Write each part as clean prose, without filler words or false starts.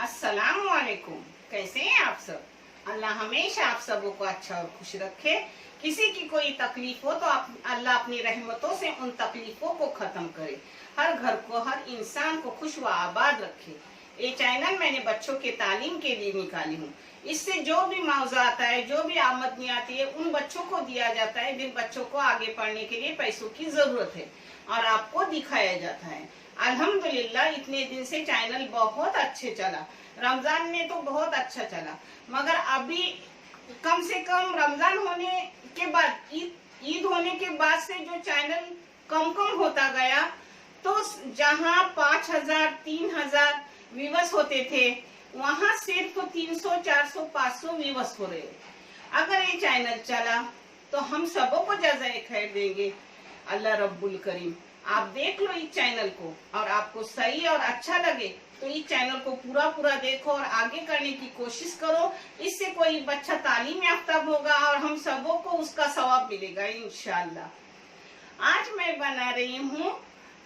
अस्सलाम वालेकुम। कैसे हैं आप सब? अल्लाह हमेशा आप सबों को अच्छा और खुश रखे। किसी की कोई तकलीफ हो तो अल्लाह अपनी रहमतों से उन तकलीफों को खत्म करे, हर घर को, हर इंसान को खुश व आबाद रखे। ये चैनल मैंने बच्चों के तालीम के लिए निकाली हूँ। इससे जो भी मुआवजा आता है, जो भी आमदनी आती है, उन बच्चों को दिया जाता है जिन बच्चों को आगे पढ़ने के लिए पैसों की जरूरत है, और आपको दिखाया जाता है। अल्हम्दुलिल्लाह इतने दिन से चैनल बहुत अच्छे चला। रमजान में तो बहुत अच्छा चला, मगर अभी कम से कम रमजान होने के बाद, ईद होने के बाद से जो चैनल कम कम होता गया, तो जहां 5000 3000 व्यूवर्स होते थे, वहां सिर्फ 300 400 500 व्यूवर्स हो रहे। अगर ये चैनल चला तो हम सबों को जज़ाए खैर देंगे अल्लाह रब्बुल करीम। आप देख लो इस चैनल को, और आपको सही और अच्छा लगे तो इस चैनल को पूरा देखो और आगे करने की कोशिश करो। इससे कोई बच्चा तालीम याफ्ता होगा और हम सबों को उसका सवाब मिलेगा इंशाल्लाह। आज मैं बना रही हूँ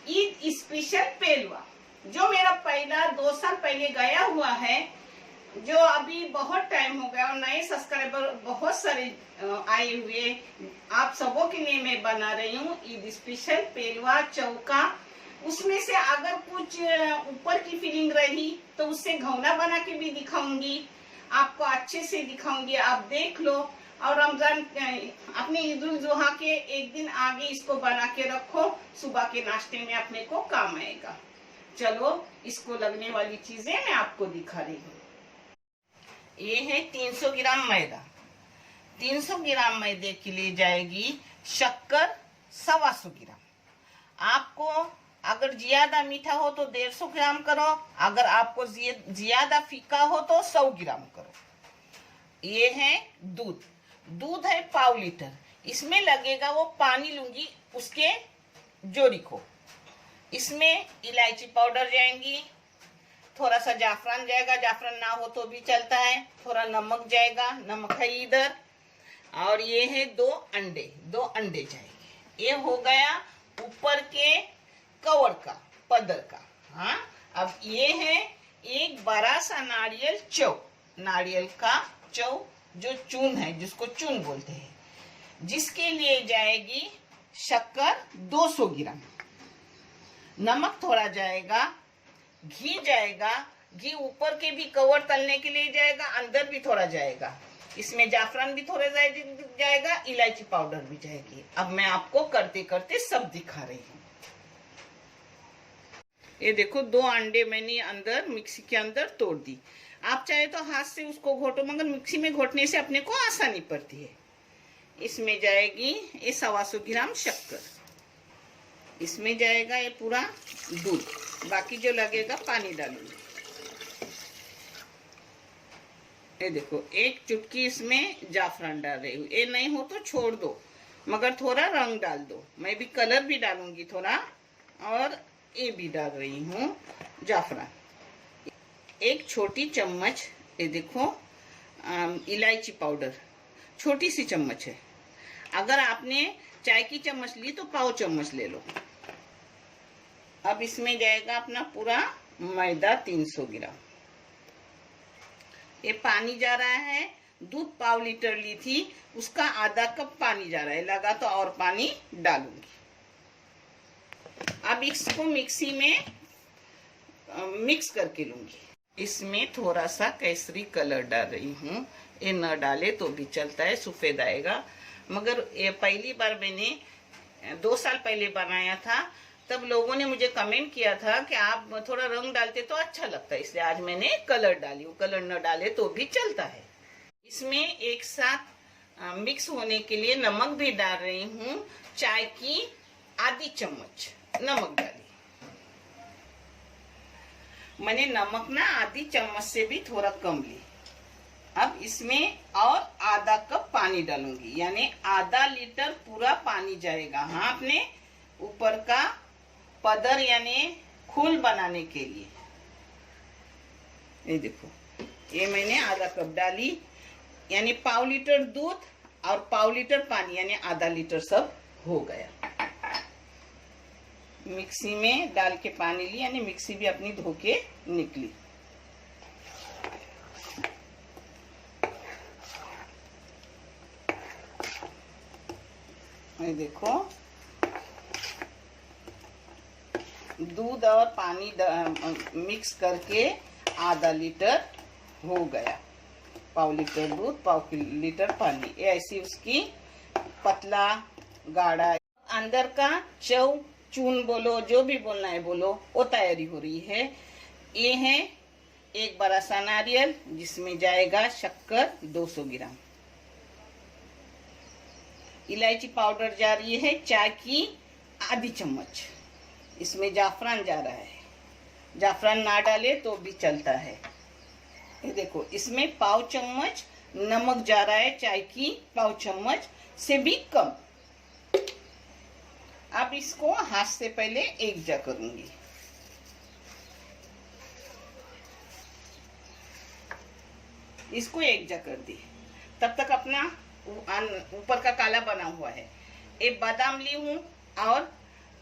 ईद स्पेशल पेलवा, जो मेरा पहला 2 साल पहले गया हुआ है, जो अभी बहुत टाइम हो गया और नए सब्सक्राइबर बहुत सारे आए हुए। आप सबों के लिए मैं बना रही हूँ ईद स्पेशल पेलवा चौका। उसमें से अगर कुछ ऊपर की फीलिंग रही तो उससे घौना बना के भी दिखाऊंगी, आपको अच्छे से दिखाऊंगी, आप देख लो। और रमजान अपने ईद उल जुहा के एक दिन आगे इसको बना के रखो, सुबह के नाश्ते में अपने को काम आएगा। चलो इसको लगने वाली चीजें मैं आपको दिखा रही हूँ। ये है 300 ग्राम मैदा। 300 ग्राम मैदे के लिए जाएगी शक्कर 125 ग्राम। आपको अगर ज्यादा मीठा हो तो 150 ग्राम करो, अगर आपको ज्यादा फीका हो तो 100 ग्राम करो। ये है दूध। दूध है 1/4 लीटर। इसमें लगेगा, वो पानी लूंगी उसके जोड़ी को। इसमें इलायची पाउडर जाएंगी, थोड़ा सा जाफरान जाएगा, जाफरान ना हो तो भी चलता है, थोड़ा नमक जाएगा, नमक है इधर, और ये है 2 अंडे जाएंगे। ये हो गया ऊपर के कवर का, पदर का। हाँ, अब ये है एक बड़ा सा नारियल का चौ, जो चून है, जिसको चून बोलते हैं, जिसके लिए जाएगी शक्कर 200 ग्राम, नमक थोड़ा जाएगा, घी जाएगा। घी ऊपर के भी कवर तलने के लिए जाएगा, अंदर भी थोड़ा जाएगा। इसमें जाफरान भी थोड़ा जाएगा, इलायची पाउडर भी जाएगी। अब मैं आपको करते करते सब दिखा रही हूँ। ये देखो 2 अंडे मैंने अंदर मिक्सी के अंदर तोड़ दी। आप चाहे तो हाथ से उसको घोटो, मगर मिक्सी में घोटने से अपने को आसानी पड़ती है। इसमें जाएगी ये 125 ग्राम शक्कर, इसमें जाएगा ये पूरा दूध, बाकी जो लगेगा पानी डालूंगी। ये देखो 1 चुटकी इसमें जाफरान डाल रही हूँ। ये नहीं हो तो छोड़ दो, मगर थोड़ा रंग डाल दो। मैं भी कलर भी डालूंगी थोड़ा, और ये भी डाल रही हूँ जाफरान। 1 छोटी चम्मच ये देखो इलायची पाउडर, छोटी सी चम्मच है। अगर आपने चाय की चम्मच ली तो 1/4 चम्मच ले लो। अब इसमें जाएगा अपना पूरा मैदा 300 ग्राम। ये पानी जा रहा है, दूध 1/4 लीटर ली थी, उसका आधा कप पानी जा रहा है, लगा तो और पानी डालूंगी। अब इसको मिक्सी में मिक्स करके लूंगी। इसमें थोड़ा सा केसरी कलर डाल रही हूँ। ये न डाले तो भी चलता है, सफेद आएगा, मगर ये पहली बार मैंने 2 साल पहले बनाया था, तब लोगों ने मुझे कमेंट किया था कि आप थोड़ा रंग डालते तो अच्छा लगता है, इसलिए आज मैंने कलर डाली हूँ। कलर न डाले तो भी चलता है। इसमें एक साथ मिक्स होने के लिए नमक भी डाल रही हूँ। चाय की आधी चम्मच नमक डाली मैंने। नमक ना आधी चम्मच से भी थोड़ा कम ली। अब इसमें और आधा कप पानी डालूंगी, यानी आधा लीटर पूरा पानी जाएगा। हाँ, अपने ऊपर का पदर यानी खूल बनाने के लिए। ये देखो, ये मैंने आधा कप डाली, यानी 1/4 लीटर दूध और 1/4 लीटर पानी, यानी आधा लीटर सब हो गया। मिक्सी में डाल के पानी ली, यानी मिक्सी भी अपनी धो के निकली। ये देखो दूध और पानी मिक्स करके आधा लीटर हो गया। पाव लीटर दूध, पाव लीटर पानी, ये ऐसी उसकी पतला गाढ़ा। अंदर का चौ चून बोलो, जो भी बोलना है बोलो, वो तैयारी हो रही है। ये है एक बड़ा सा नारियल, जिसमें जाएगा शक्कर 200 ग्राम। इलायची पाउडर जा रही है चाय की आधी चम्मच। इसमें जाफरान जा रहा है, जाफरान ना डाले तो भी चलता है। ये देखो इसमें पाव चम्मच नमक जा रहा है, चाय की पाव चम्मच से भी कम। अब इसको हाथ से पहले एक जा करूंगी। इसको एक जा कर दी। तब तक अपना ऊपर का काला बना हुआ है। एक बादाम ली हूँ और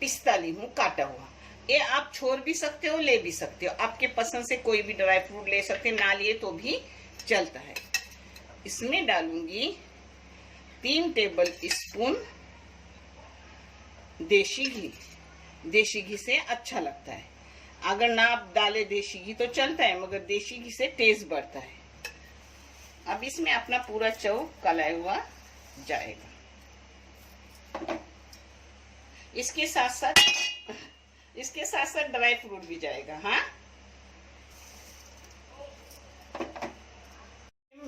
पिस्ता ली हूँ काटा हुआ। ये आप छोड़ भी सकते हो, ले भी सकते हो, आपके पसंद से कोई भी ड्राई फ्रूट ले सकते, ना लिए तो भी चलता है। इसमें डालूंगी 3 टेबल स्पून देशी घी। देशी घी से अच्छा लगता है। अगर ना आप डाले देशी घी तो चलता है, मगर देशी घी से टेस्ट बढ़ता है। अब इसमें अपना पूरा चौ कलाया हुआ जाएगा। इसके साथ साथ ड्राई फ्रूट भी जाएगा। हाँ,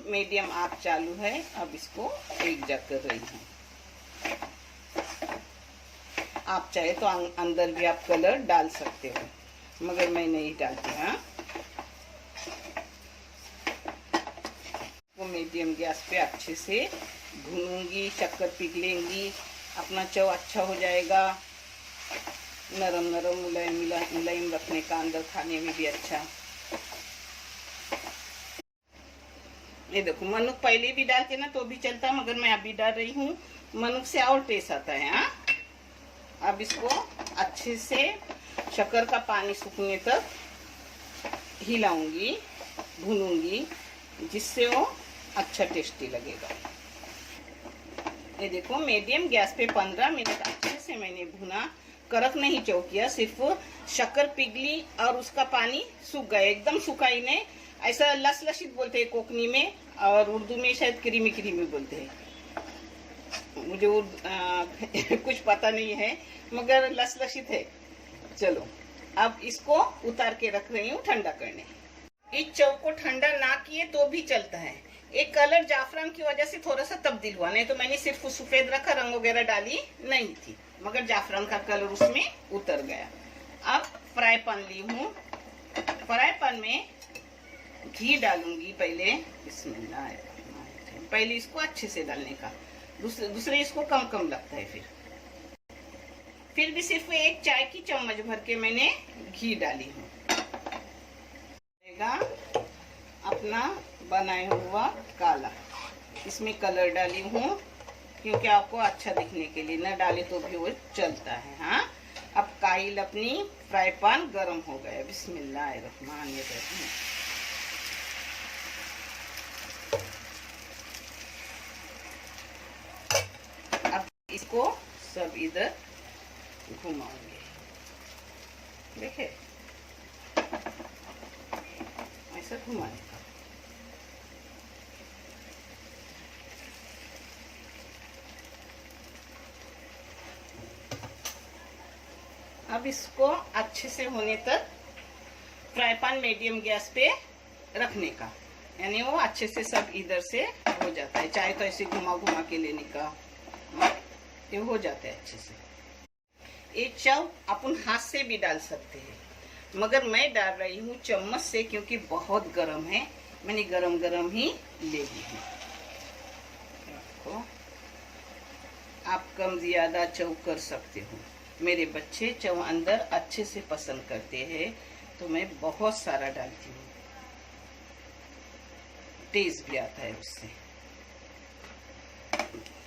मीडियम आंच चालू है। अब इसको एक जग कर रही हूँ। आप चाहे तो अंदर भी आप कलर डाल सकते हो, मगर मैं नहीं डालती। हाँ, वो मीडियम गैस पे अच्छे से भूनूंगी, शक्कर पिघलेंगी, अपना चौ अच्छा हो जाएगा। नरम नरम मुलायम रखने का, अंदर खाने में भी अच्छा। ये देखो मनुक पहले भी डालते ना तो भी चलता, मगर मैं अभी डाल रही हूँ। मनुक से और टेस्ट आता है। हाँ, अब इसको अच्छे से शक्कर का पानी सूखने तक हिलाऊंगी, भूनूंगी, जिससे वो अच्छा टेस्टी लगेगा। ये देखो मीडियम गैस पे 15 मिनट अच्छे से मैंने भुना। कड़क नहीं चौकिया, सिर्फ शक्कर पिघली और उसका पानी सूख गया, एकदम सूखा ही नहीं। ऐसा लसलसित बोलते हैं कोकनी में, और उर्दू में शायद क्रीमी क्रीमी बोलते हैं। मुझे कुछ पता नहीं है, मगर लसलसित है। चलो अब इसको उतार के रख रही हूँ ठंडा करने। इस चौ को ठंडा ना किए तो भी चलता है। एक कलर जाफरान की वजह से थोड़ा सा तब्दील हुआ, नहीं तो मैंने सिर्फ सफेद रखा, रंग वगैरह डाली नहीं थी, मगर जाफरान का कलर उसमें उतर गया। अब फ्राई पैन ली हूँ। फ्राई पैन में घी डालूंगी पहले। बिस्मिल्लाह, पहले इसको अच्छे से डालने का, दूसरे इसको कम कम लगता है। फिर भी सिर्फ एक चाय की चम्मच भर के मैंने घी डाली हूँ। अपना बनाया हुआ काला इसमें कलर डाली हूँ, क्योंकि आपको अच्छा दिखने के लिए, न डाले तो भी वो चलता है। हाँ, अब काइल अपनी फ्राई पैन गरम हो गया। बिस्मिल्लाहिर्रहमानिर्रहीम। अब इसको सब इधर घुमाऊंगे। देखे ऐसा घुमाने का। अब इसको अच्छे से होने तक फ्राई पैन मीडियम गैस पे रखने का, यानी वो अच्छे से सब इधर से हो जाता है। चाहे तो ऐसे घुमा घुमा के लेने का, ये हो जाता है अच्छे से। एक चाव अपन हाथ से भी डाल सकते हैं, मगर मैं डाल रही हूँ चम्मच से, क्योंकि बहुत गर्म है। मैंने गरम गरम ही ले ली है। आप कम ज्यादा चौ कर सकते हो। मेरे बच्चे चौ अंदर अच्छे से पसंद करते हैं, तो मैं बहुत सारा डालती हूँ, टेस्ट भी आता है उससे।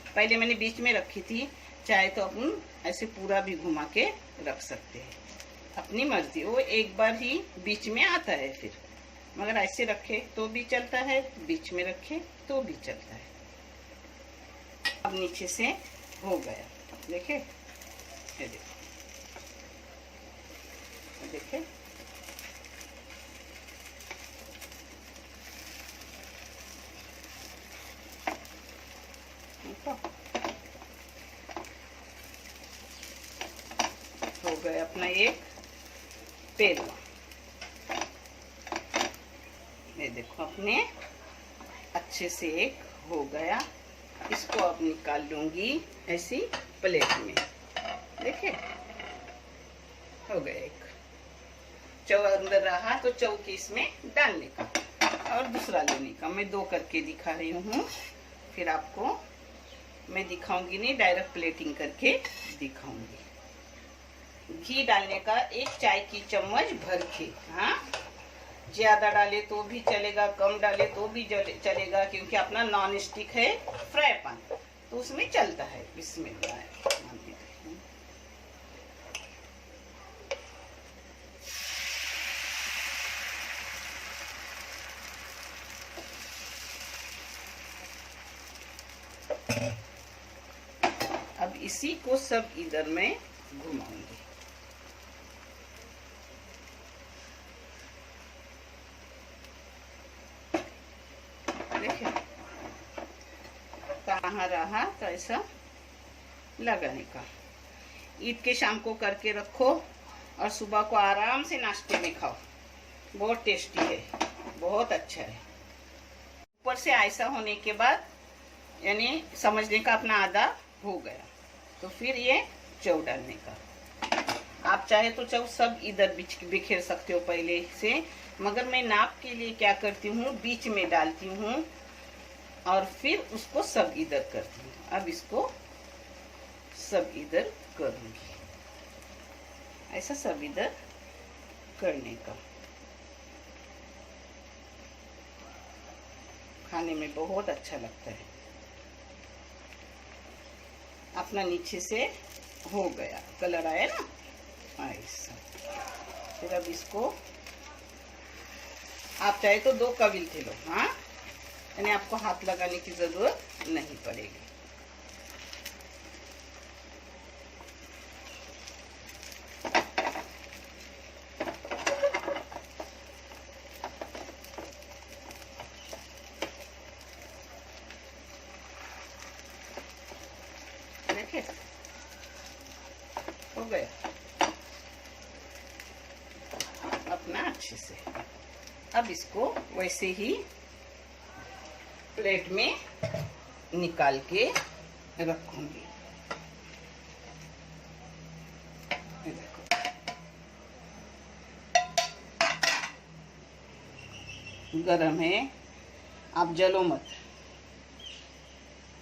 पहले मैंने बीच में रखी थी, चाहे तो अपन ऐसे पूरा भी घुमा के रख सकते हैं, अपनी मर्जी। वो एक बार ही बीच में आता है फिर, मगर ऐसे रखे तो भी चलता है, बीच में रखे तो भी चलता है। अब नीचे से हो गया। देखे, ये देखो, देखे, हो गया अपना एक पेड़वा। ये देखो अपने अच्छे से एक हो गया। इसको अब निकाल लूंगी ऐसी प्लेट में। देखे, हो गया एक। चौ अंदर रहा तो चौकी इसमें डालने का और दूसरा लेने का। मैं दो करके दिखा रही हूँ, फिर आपको मैं दिखाऊंगी नहीं, डायरेक्ट प्लेटिंग करके दिखाऊंगी। घी डालने का 1 चाय की चम्मच भर के। हाँ, ज्यादा डाले तो भी चलेगा, कम डाले तो भी चलेगा, क्योंकि अपना नॉन स्टिक है फ्राई पैन, तो उसमें चलता है। बिस्मिल्लाह। अब इसी को सब इधर में घुमाऊंगी। देखिए कहाँ रहा, तो ऐसा लगाने का। ईद के शाम को करके रखो और सुबह को आराम से नाश्ते में खाओ। बहुत टेस्टी है, बहुत अच्छा है। ऊपर से ऐसा होने के बाद यानी समझने का अपना आधा हो गया, तो फिर ये चौ डालने का। आप चाहे तो चौ सब इधर बिखेर सकते हो पहले से, मगर मैं नाप के लिए क्या करती हूँ, बीच में डालती हूँ और फिर उसको सब इधर करती हूँ। अब इसको सब इधर करूंगी, ऐसा सब इधर करने का। खाने में बहुत अच्छा लगता है। अपना नीचे से हो गया, कलर आया ना ऐसा। फिर अब इसको आप चाहे तो 2 कविल्थे लो। हाँ, यानी आपको हाथ लगाने की जरूरत नहीं पड़ेगी। देखिए हो गया अपना अच्छे से। अब इसको वैसे ही प्लेट में निकाल के रखूंगी। देखो, गरम है, आप जलो मत,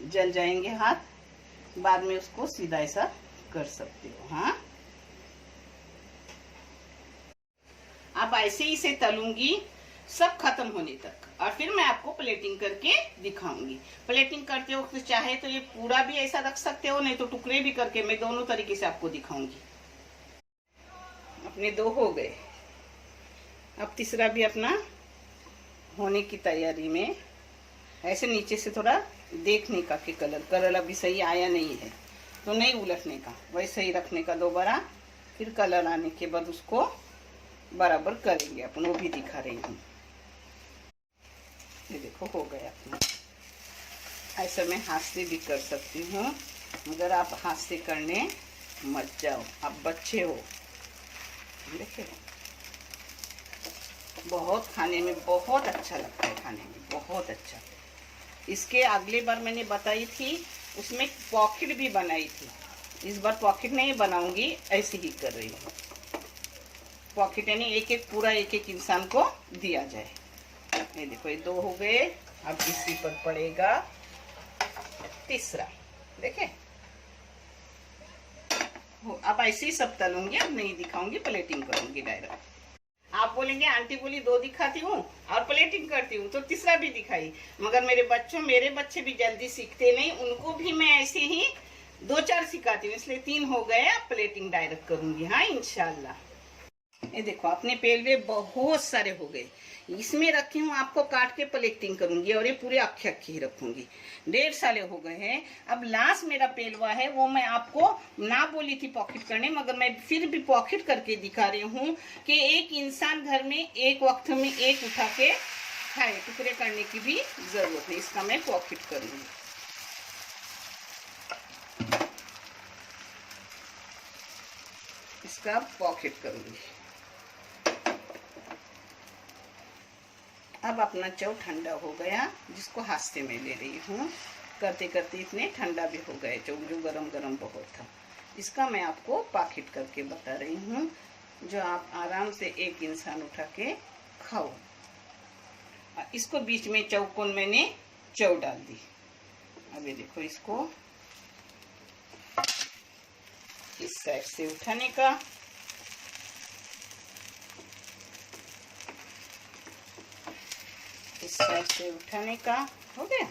जल जाएंगे हाथ। बाद में उसको सीधा ऐसा कर सकते हो। हाँ, अब ऐसे ही से तलूंगी सब खत्म होने तक, और फिर मैं आपको प्लेटिंग करके दिखाऊंगी। प्लेटिंग करते वक्त चाहे तो ये पूरा भी ऐसा रख सकते हो, नहीं तो टुकड़े भी करके, मैं दोनों तरीके से आपको दिखाऊंगी। अपने 2 हो गए, अब तीसरा भी अपना होने की तैयारी में। ऐसे नीचे से थोड़ा देखने का कि कलर अभी सही आया नहीं है, तो नहीं उलटने का, वैसे ही रखने का दोबारा। फिर कलर आने के बाद उसको बराबर करेंगे अपन, वो भी दिखा रही हूँ। ये देखो हो गया अपना। ऐसा मैं हाथ से भी कर सकती हूँ, मगर आप हाथ से करने मत जाओ, आप बच्चे हो। देखिए बहुत खाने में बहुत अच्छा लगता है, खाने में बहुत अच्छा। इसके अगले बार मैंने बताई थी, उसमें पॉकेट भी बनाई थी। इस बार पॉकेट नहीं बनाऊंगी, ऐसे ही कर रही हूँ। पॉकेट यानी एक एक पूरा एक एक इंसान को दिया जाए। ये देखो ये 2 हो गए। अब इसी पर पड़ेगा तीसरा। देखे, अब ऐसे ही सब तलूंगी, अब नहीं दिखाऊंगी, प्लेटिंग करूंगी डायरेक्ट। आप बोलेंगे आंटी बोली 2 दिखाती हूँ और प्लेटिंग करती हूँ, तो तीसरा भी दिखाई। मगर मेरे बच्चे भी जल्दी सीखते नहीं, उनको भी मैं ऐसे ही 2-4 सिखाती हूँ, इसलिए 3 हो गए। अब प्लेटिंग डायरेक्ट करूंगी। हाँ, इंशाल्लाह। ये देखो अपने पेलवे बहुत सारे हो गए। इसमें रखी हूँ, आपको काट के प्लेटिंग करूंगी और ये पूरे अक्खे अक्खे ही रखूंगी। 1.5 साल हो गए हैं। अब लास्ट मेरा पेलवा है, वो मैं आपको ना बोली थी पॉकेट करने, मगर मैं फिर भी पॉकेट करके दिखा रही हूँ कि एक इंसान घर में एक वक्त में एक उठा के खाए, टुकड़े करने की भी जरूरत है। इसका मैं पॉकेट करूंगी। इसका पॉकेट करूंगी। अब अपना चौ ठंडा हो गया, जिसको हाथ से मैं ले रही हूँ। करते करते इतने ठंडा भी हो गए चौ, जो गरम गरम बहुत था। इसका मैं आपको पॉकेट करके बता रही हूँ, जो आप आराम से एक इंसान उठा के खाओ। इसको बीच में चौकोन मैंने चौ डाल दी। अब ये देखो, इसको इस साइड से उठाने का, इस साइड से उठाने का हो गया।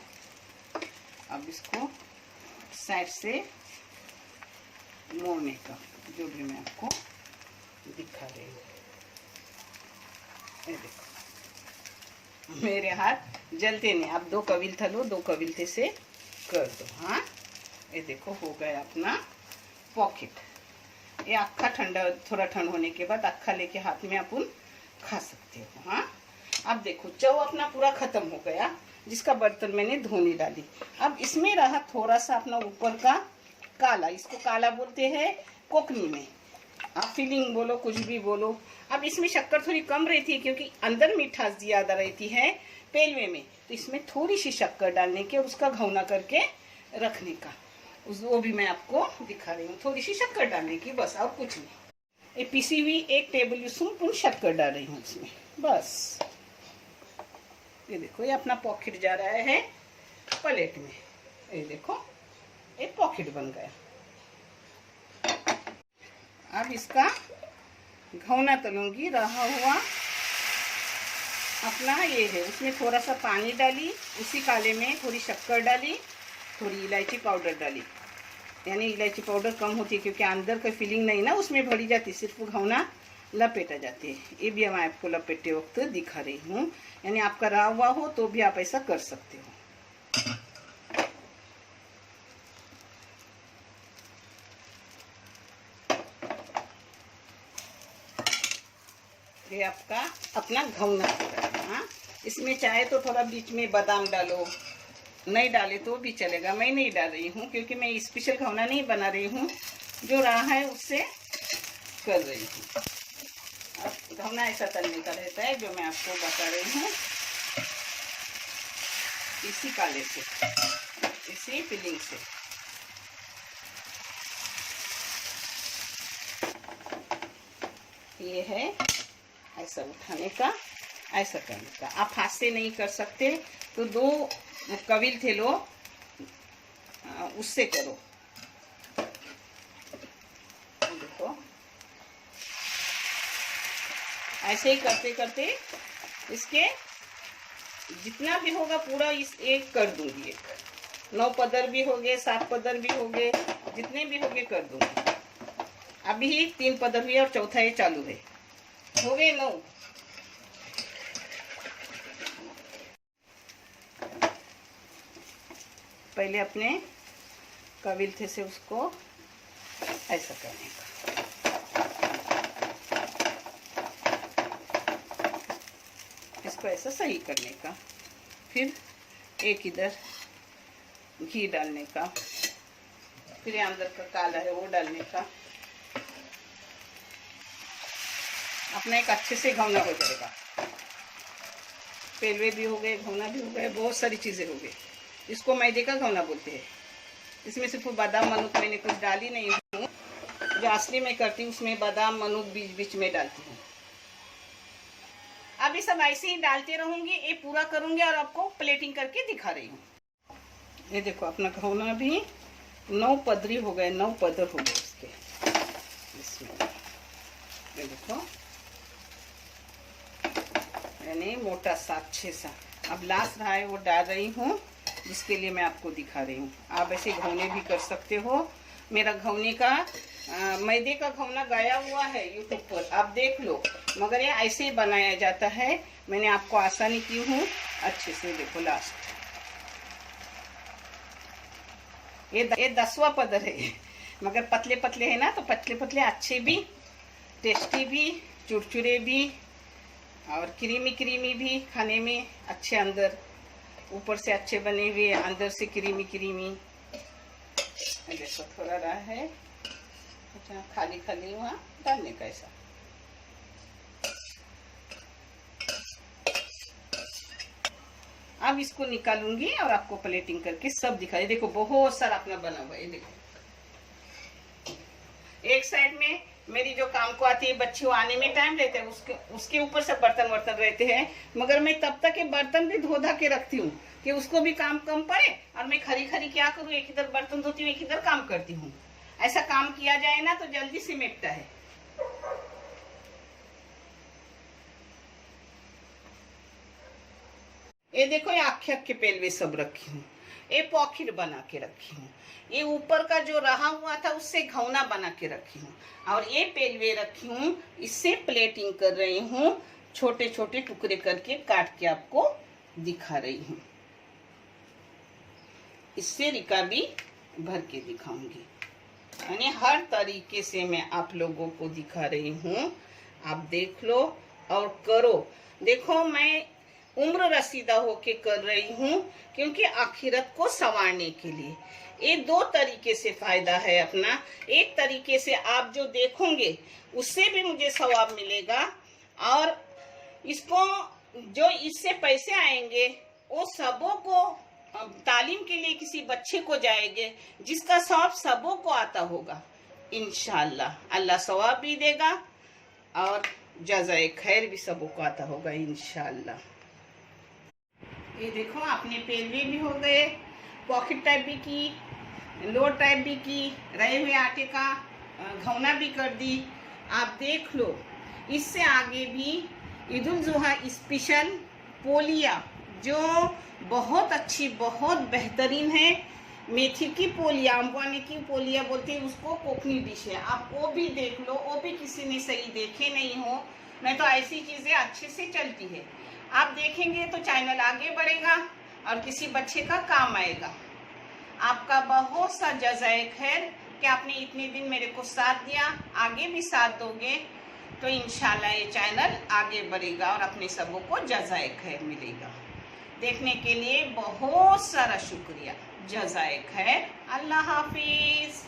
अब इसको साइड से मोड़ने का, जो भी मैं आपको दिखा रही हूँ। ये देखो, मेरे हाथ जलते नहीं। आप 2 कविलथा लो, 2 कविलथे से कर दो। हाँ, ये देखो हो गया अपना पॉकेट। ये अक्खा ठंडा, थोड़ा ठंड होने के बाद अक्खा लेके हाथ में अपन खा सकते हो। हाँ, अब देखो चौ अपना पूरा खत्म हो गया, जिसका बर्तन मैंने धोने डाली। अब इसमें रहा थोड़ा सा अपना ऊपर का काला, इसको काला बोलते हैं कोकनी में, आप फीलिंग बोलो, कुछ भी बोलो। अब इसमें शक्कर थोड़ी कम रहती है, क्योंकि अंदर मिठास ज्यादा रहती है पेलवे में, तो इसमें थोड़ी सी शक्कर डालने की और उसका घौना करके रखने का, वो भी मैं आपको दिखा रही हूँ। थोड़ी सी शक्कर डालने की, बस, और कुछ नहीं। ये पिसी हुई 1 टेबल स्पून शक्कर डाल रही हूँ इसमें, बस। ये देखो, ये अपना पॉकेट जा रहा है प्लेट में। ये देखो, ये पॉकेट बन गया। अब इसका घौना तलूंगी। रहा हुआ अपना ये है, उसमें थोड़ा सा पानी डाली, उसी काले में थोड़ी शक्कर डाली, थोड़ी इलायची पाउडर डाली। यानी इलायची पाउडर कम होती है, क्योंकि अंदर का फीलिंग नहीं ना उसमें भरी जाती, सिर्फ घौना लपेटा जाते हैं। ये भी मैं आपको लपेटे वक्त दिखा रही हूँ। यानी आपका रहा हुआ हो तो भी आप ऐसा कर सकते हो। ये आपका अपना घौना हो रहा है। हाँ, इसमें चाहे तो थोड़ा बीच में बादाम डालो, नहीं डाले तो भी चलेगा। मैं नहीं डाल रही हूँ, क्योंकि मैं स्पेशल घौना नहीं बना रही हूँ, जो रहा है उससे कर रही हूँ। अब घौना ऐसा तलने का रहता है, जो मैं आपको बता रही हूँ, इसी काले से, इसी फिलिंग से। ये है ऐसा उठाने का, ऐसा करने का। आप हाथ से नहीं कर सकते तो 2 कविल थे लो, उससे करो। देखो, ऐसे ही करते करते इसके जितना भी होगा पूरा इस एक कर दूंगी। एक 9 पदर भी हो गए, 7 पदर भी हो गए, जितने भी हो गए कर दूंगी। अभी 3 पदर हुए और चौथा ये चालू है, हो गए 9। पहले अपने कविलथे से उसको ऐसा करने का, इसको ऐसा सही करने का। फिर एक इधर घी डालने का, फिर अंदर का काला है वो डालने का। अपना एक अच्छे से घौना हो जाएगा। पेलवे भी हो गए, घौना भी हो गए, बहुत सारी चीजें हो गई। इसको मैदे का घौना बोलते हैं। इसमें सिर्फ बादाम मनुक मैंने कुछ डाली नहीं हूँ, जो असली में करती हूँ उसमें बादाम मनुक बीच बीच में डालती हूँ। अब ये सब ऐसे ही डालते रहूंगी, ये पूरा करूंगी और आपको प्लेटिंग करके दिखा रही हूँ। ये देखो, अपना घौना भी 9 पदरी हो गए, 9 पदर हो गए इसके। इसमें ये देखो, यानी मोटा सा, अच्छे सा। अब लास्ट रहा है वो डाल रही हूँ, जिसके लिए मैं आपको दिखा रही हूँ। आप ऐसे घौने भी कर सकते हो। मेरा घौने का मैदे का घौना गया हुआ है यूट्यूब पर, आप देख लो, मगर ये ऐसे ही बनाया जाता है। मैंने आपको आसानी की हूँ, अच्छे से देखो लास्ट। ये 10वां पदर है, मगर पतले पतले है ना, तो पतले पतले अच्छे भी, टेस्टी भी, चुरचुरे भी और क्रीमी क्रीमी भी, खाने में अच्छे, अंदर ऊपर से अच्छे बने हुए, अंदर से क्रीमी क्रीमी। देखो थोड़ा रहा है, अच्छा खाली खाली वहाँ डालने का ऐसा। अब इसको निकालूंगी और आपको प्लेटिंग करके सब दिखाई। देखो बहुत सारा अपना बना हुआ है, देखो एक साइड में मेरी जो काम को आती है बच्ची, वो आने में टाइम रहता है, उसके ऊपर से बर्तन वर्तन रहते हैं, मगर मैं तब तक ये बर्तन भी धो धा के रखती हूँ कि उसको भी काम कम पड़े, और मैं खरी खरी क्या करूँ, एक इधर बर्तन धोती हूँ, एक इधर काम करती हूँ। ऐसा काम किया जाए ना तो जल्दी सिमटता है। ये देखो, ये आखे आखे पेलवे सब रखी हूँ, ये पॉकेट बना के रखी हूँ, ये ऊपर का जो रहा हुआ था उससे घौना बना के रखी हूँ, और ये पेलवे रखी हूँ, इससे प्लेटिंग कर रही हूँ, छोटे छोटे टुकड़े करके काट के आपको दिखा रही हूँ। इससे रिका भी भर के दिखाऊंगी, यानी हर तरीके से मैं आप लोगों को दिखा रही हूँ। आप देख लो और करो। देखो मैं उम्र रसीदा होके कर रही हूँ, क्योंकि आखिरत को संवारने के लिए। ये 2 तरीके से फायदा है अपना। एक तरीके से आप जो देखोगे उससे भी मुझे सवाब मिलेगा, और इसको जो इससे पैसे आएंगे वो सबों को तालीम के लिए किसी बच्चे को जाएंगे, जिसका सवाब सबों को आता होगा। इंशाल्लाह अल्लाह सवाब भी देगा और जज़ाए खैर भी सबों को आता होगा इंशाल्लाह। ये देखो अपने पेलवे भी हो गए, पॉकेट टाइप भी की, लोड टाइप भी की, रहे हुए आटे का घौना भी कर दी। आप देख लो, इससे आगे भी ईद उल जुहा स्पेशल पोलिया, जो बहुत अच्छी, बहुत बेहतरीन है, मेथी की पोलिया, अम्बानी की पोलिया बोलते हैं उसको, कोकनी डिश है। आप वो भी देख लो, वो भी किसी ने सही देखे नहीं हो, नहीं तो ऐसी चीज़ें अच्छे से चलती है। आप देखेंगे तो चैनल आगे बढ़ेगा और किसी बच्चे का काम आएगा। आपका बहुत सा जज़ाए खैर कि आपने इतने दिन मेरे को साथ दिया, आगे भी साथ दोगे तो इंशाल्लाह ये चैनल आगे बढ़ेगा और अपने सबों को जज़ाए खैर मिलेगा। देखने के लिए बहुत सारा शुक्रिया। जज़ाए खैर। अल्लाह हाफिज़।